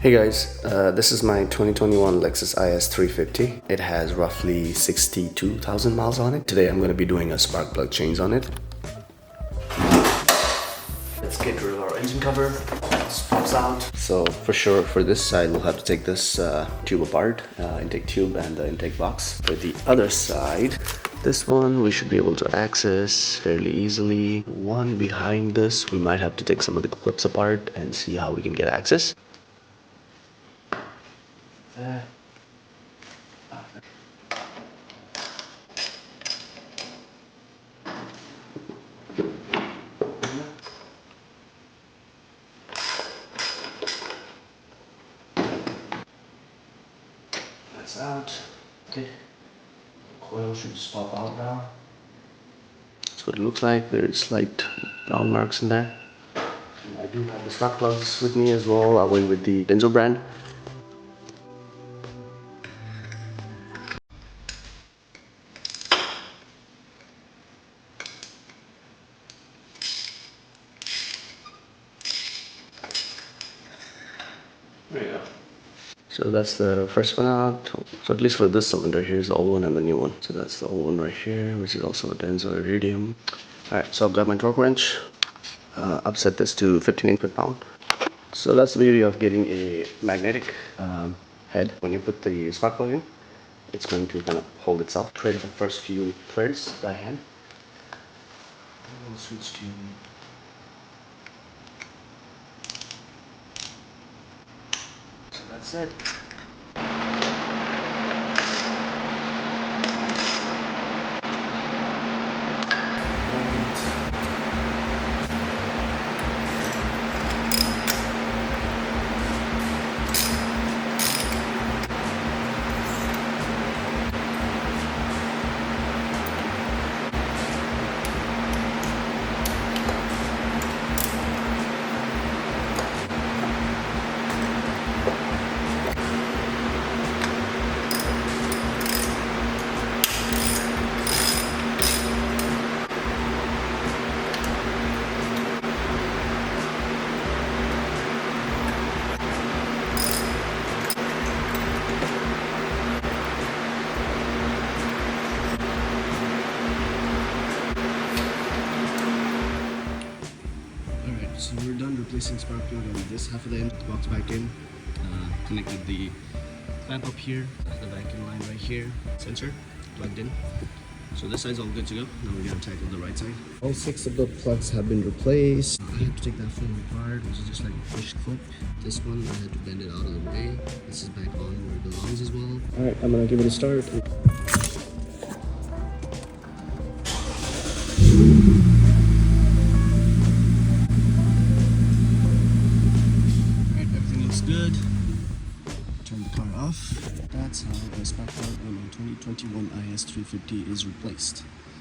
Hey guys, this is my 2021 Lexus is350. It has roughly 62,000 miles on it. Today I'm going to be doing a spark plug change on it. Let's get rid of our engine cover. This pops out. So for sure for this side we'll have to take this tube apart, intake tube and the intake box. For the other side, this one we should be able to access fairly easily. One behind this, we might have to take some of the clips apart and see how we can get access. That's out. Okay. Coil should just pop out now. That's what it looks like. There's slight brown marks in there. And I do have the spark plugs with me as well. I went with the Denso brand. There you go. So that's the first one out. So at least for this cylinder, here's the old one and the new one. So that's the old one right here, which is also a Denso Iridium. Alright, so I've got my torque wrench. I've set this to 15 foot-pound. So that's the beauty of getting a magnetic head. When you put the spark plug in, it's going to kind of hold itself. Trade the first few threads by hand. We'll switch to... So that's it. So we're done replacing spark plug on this half of the end. Box back in, connected the clamp up here, the vacuum line right here, sensor plugged in. So this side's all good to go. Now we're gonna tackle the right side. All 6 of the plugs have been replaced. I had to take that frame apart, which is just like a push clip. This one I had to bend it out of the way. This is back on where it belongs as well. Alright, I'm gonna give it a start. Good. Turn the car off. That's how the spark plug on my 2021 is350 is replaced.